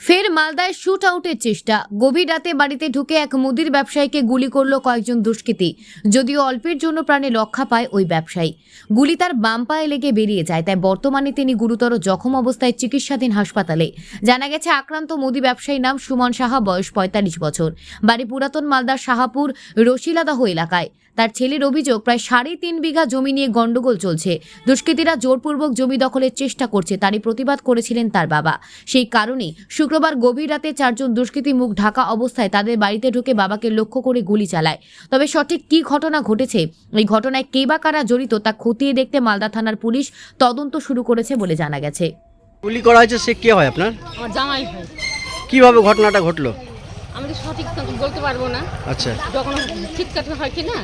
ফের মালদায় শুট আউটের চেষ্টা। গভীর রাতে বাড়িতে ঢুকে এক মুদির ব্যবসায়ীকে গুলি করল কয়েকজন দুষ্কৃতী। যদিও অল্পের জন্য প্রাণে রক্ষা পায় ওই ব্যবসায়ী। গুলি তার বাম পায়ে লেগে বেরিয়ে যায়, তাই বর্তমানে তিনি গুরুতর জখম অবস্থায় চিকিৎসাধীন হাসপাতালে। জানা গেছে, আক্রান্ত মুদি ব্যবসায়ীর নাম সুমন সাহা, বয়স ৪৫ বছর, বাড়ি পুরাতন মালদার শাহাপুর রশিলাদাহ এলাকায়। তার ছেলের অভিযোগ, প্রায় ৩.৫ বিঘা জমি নিয়ে গন্ডগোল চলছে। দুষ্কৃতীরা জোরপূর্বক জমি দখলের চেষ্টা করছে, তারই প্রতিবাদ করেছিলেন তার বাবা। সেই কারণেই শুক্রবার গভীর রাতে ৪ জন দুষ্কৃতী মুখ ঢাকা অবস্থায় তাদের বাড়িতে ঢুকে বাবাকে লক্ষ্য করে গুলি চালায়। তবে সঠিক কী ঘটনা ঘটেছে, এই ঘটনায় কে বা কারা জড়িত তা খতিয়ে দেখতে মালদা থানার পুলিশ তদন্ত শুরু করেছে বলে জানা গেছে। গুলি করা হয়েছে, সে কে হয় আপনার? আমার জামাই হয়। কিভাবে ঘটনাটা ঘটলো? আমি তো সঠিক বলতে পারবো না। আচ্ছা, যখন চিৎকার হয় কি না,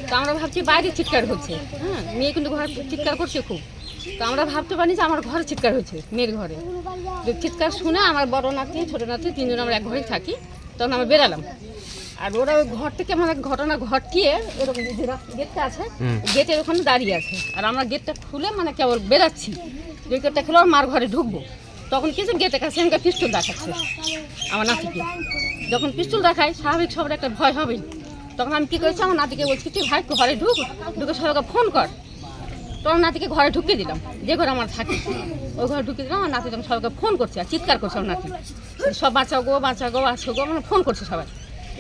তো আমরা ভাবছি বাইরে চিৎকার হচ্ছে। হ্যাঁ, মেয়ে কিন্তু ঘরে চিৎকার করছে খুব। তো আমরা ভাবতে পারি যে আমার ঘরে চিৎকার হচ্ছে, মেয়ের ঘরে। তো চিৎকার শুনে আমার বড় নাতি, ছোটো নাতি, তিনজন আমরা এক ঘরেই থাকি। তখন আমরা বেরালাম, আর ওরা ওই ঘর থেকে আমার ঘটনা ঘটিয়ে এরকম গেটটা আছে, গেটের ওখানে দাঁড়িয়ে আছে। আর আমরা গেটটা খুলে মানে কেবল বেরাচ্ছি, যে গেটটা খুলে আমার মার ঘরে ঢুকবো। তখন কিছু গেটের কাছে আমাকে পিস্তল দেখাচ্ছে আমার নাতিকে। যখন পিস্তল দেখায়, স্বাভাবিক সবার একটা ভয় হবে। তখন আমি কী করেছি, আমার নাতিকে বলছি, তুই ভাই ঘরে ঢুকে সবাইকে ফোন কর। তখন নাতিকে ঘরে ঢুকিয়ে দিলাম, যে ঘরে আমার থাকে ওই ঘরে ঢুকিয়ে দিলাম। আমার নাতি তখন সবাইকে ফোন করছে আর চিৎকার করছে আমার নাতি, সব বাঁচাও গো, আসো গো, মানে ফোন করছে সবাই।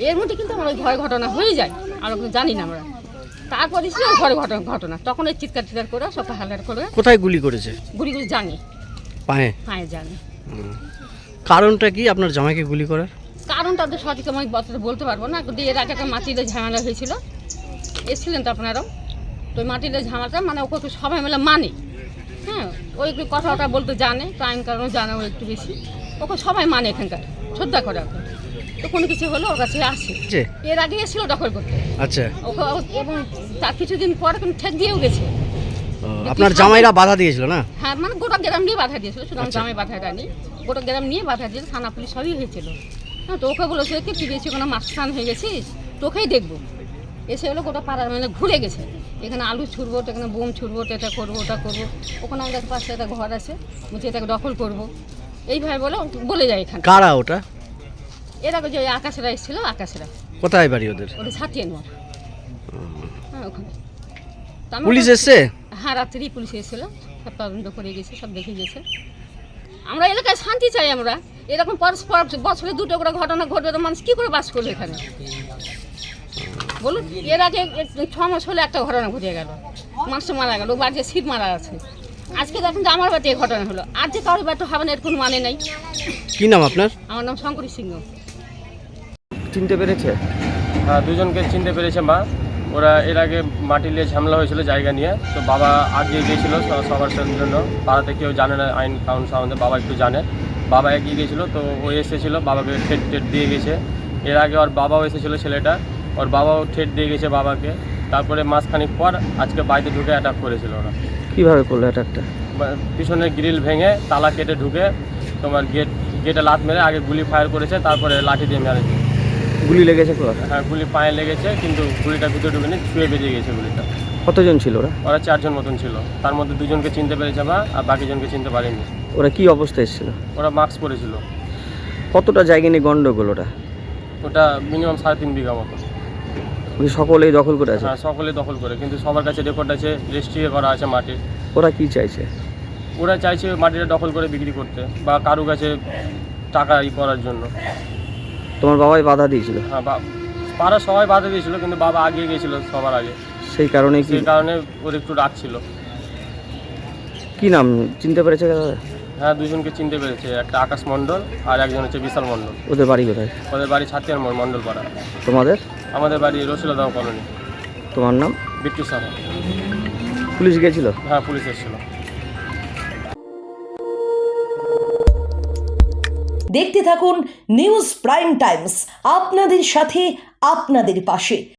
এর মধ্যে কিন্তু আমার ওই ঘরে ঘটনা হয়ে যায়, আর জানি না আমরা। তারপরে ছিল ঘরে ঘটনা, তখন ওই চিৎকার করে সব হালার করে। কোথায় গুলি করেছে? গুলিগুলি জানি, পায়ে জানি। কারণটা কি আপনার জামাইকে গুলি করার? কারণটা তো সঠিক আমি বলতে পারবো না। এর আগে একটা মাটির ঝামেলা হয়েছিল, এসেছিলেন তো আপনারাও। তো ওই মাটির ঝামেলাটা মানে ওকে সবাই মিলে মানে, হ্যাঁ, ওই একটু কথাটা বলতে জানে, তো আইন কারণও জানে ও একটু বেশি। ওকে সবাই মানে, এখানকার শ্রদ্ধা করে ওকে। তো কোনো কিছু হলো ওর কাছে আসে। এর আগে এসেছিল দখল করতে। আচ্ছা, ওকে এবং তার কিছুদিন পরে কিন্তু ঠেক দিয়েও গেছে। আপনার জামাইরা বাধা দিয়েছিল না? হ্যাঁ, মানে গোটা গ্রাম নিয়ে বাধা দিয়েছিল, শুধু আমার জামাই বাধা দেয়নি, গোটা গ্রাম নিয়ে বাধা দিয়েছিল, থানা পুলিশ সবই হয়েছিল। হ্যাঁ, তো ওকে বলেছিল কি, তুই বেশি কোনো মাস্তান হয়ে গেছিস, তোকেই দেখবো। এসে হলো গোটা পাড়ার মানে ঘুরে গেছে, এখানে আলু ছুড়বো, এখানে বোম ছুড়বো, এটা করবো, ওটা করবো। ওখানে আমাদের পাশে একটা ঘর আছে, বলছি এটাকে দখল করবো, এইভাবে বলে যায়। এখানে কারা ওটা? এর আগে যে আকাশেরা এসেছিল, আকাশেরা। কোথায় বাড়ি ওদের? ওটা ছাটিয়ে নেওয়ার। হ্যাঁ, ওখানে পুলিশ এসছে? হ্যাঁ, রাত্রেই পুলিশ এসেছিল, সব তদন্ত করে গেছে, সব দেখে গেছে। আমরা এলাকায় শান্তি চাই। আমরা এরকম পরস্পর বছরে 2টো করে ঘটনা ঘটবে, তো মানুষ কী করে বাস করবে এখানে বলুন? এর আগে 6 মাস হলে একটা ঘটনা ঘটে গেল, মানুষ মারা গেল, বাড়িতে শীত মারা আছে। আজকে দেখুন যে আমার বাড়িতে এই ঘটনা হলো, আর যে কারোর বাড়িতে হবে না এর কোনো মানে নেই। কি নাম আপনার? আমার নাম শঙ্করী সিংহ। চিনতে পেরেছে? হ্যাঁ, দুজনকে চিনতে পেরেছে মা। ওরা এর আগে মাটি নিয়ে ঝামেলা হয়েছিল জায়গা নিয়ে, তো বাবা আগিয়ে গিয়েছিল সবার জন্য। পাড়াতে কেউ জানে না আইন কানুন সম্বন্ধে, বাবা একটু জানে। বাবা এগিয়ে গিয়েছিলো, তো ও এসেছিলো, বাবাকে ঠেট দিয়ে গেছে। এর আগে ওর বাবাও এসেছিলো, ছেলেটা, ওর বাবাও ঠেট দিয়ে গেছে বাবাকে। তারপরে মাসখানিক পর আজকে বাড়িতে ঢুকে অ্যাটাক করেছিল ওরা। কিভাবে করলো অ্যাটাকটা? পিছনের গ্রিল ভেঙে তালা কেটে ঢুকে তোমার গেটে লাত মেরে আগে গুলি ফায়ার করেছে, তারপরে লাঠি দিয়ে মেরেছে। গুলি লেগেছে? হ্যাঁ, গুলি পায়ে লেগেছে, কিন্তু গুলিটা ভিতরে ঢুকেনি, ছুঁয়ে বেরিয়ে গেছে গুলিটা। কতজন ছিল ওরা? ওরা 4 জন মতন ছিল, তার মধ্যে 2জনকে চিনতে পেরেছে মা, আর বাকি জনকে চিনতে পারেনি। ওরা কি অবস্থায় এসেছিল? ওরা মাস্ক পরেছিল। কতটা জায়গা নিয়ে গন্ডগোল ওটা? ওটা মিনিমাম 3.5 বিঘা মতো। সকলেই দখল করে আছে? হ্যাঁ, সকলে দখল করে, কিন্তু সবার কাছে রেকর্ড আছে, রেজিস্ট্রি করা আছে মাটি। ওরা কি চাইছে? ওরা চাইছে মাটিটা দখল করে বিক্রি করতে, বা কারো কাছে টাকা করার জন্য। তোমার বাবাই বাধা দিয়েছিল? হ্যাঁ, পাড়া সবাই বাধা দিয়েছিল, কিন্তু বাবা আগিয়ে গিয়েছিল সবার আগে, সেই কারণে ওর একটু রাগ ছিল। কি নাম চিনতে পেরেছে? হ্যাঁ, 2জনকে চিনতে পেরেছে, একটা আকাশ মণ্ডল আর একজন হচ্ছে বিশাল মণ্ডল। ওদের বাড়ি কোথায়? ওদের বাড়ি ছাতিয়ার মণ্ডল পাড়া। তোমাদের? আমাদের বাড়ি রসিলাদাহ কলোনি। তোমার নাম? বিট্টু সাহা। পুলিশ গেছিল? হ্যাঁ, পুলিশ এসেছিল। দেখতে থাকুন নিউজ প্রাইম টাইমস, আপনাদের সাথে, আপনাদের পাশে।